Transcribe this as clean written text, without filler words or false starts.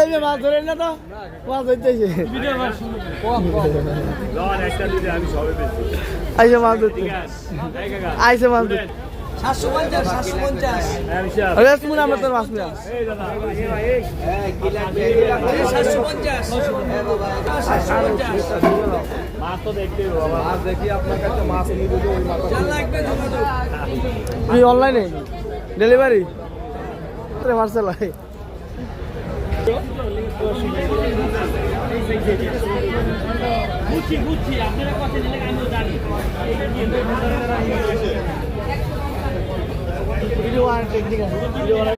ওই যে মাছ ধরেন না তো মাছ ধরতেছে আইসে মাছ ধরতে আইসে মাছ ধরতে 750 মুন আমরা তোর মাছ নিয়ে মাছ তো দেখতে মাছ দেখি আপনার কাছে মাছ নিয়ে দেবো ওই মাছ তুই অনলাইনে ডেলিভারি পার্সেল হয় বুঝছি আপনারা কথা দিলে আমিও জানি ভিডিও আর টেকনিক আছে ভিডিও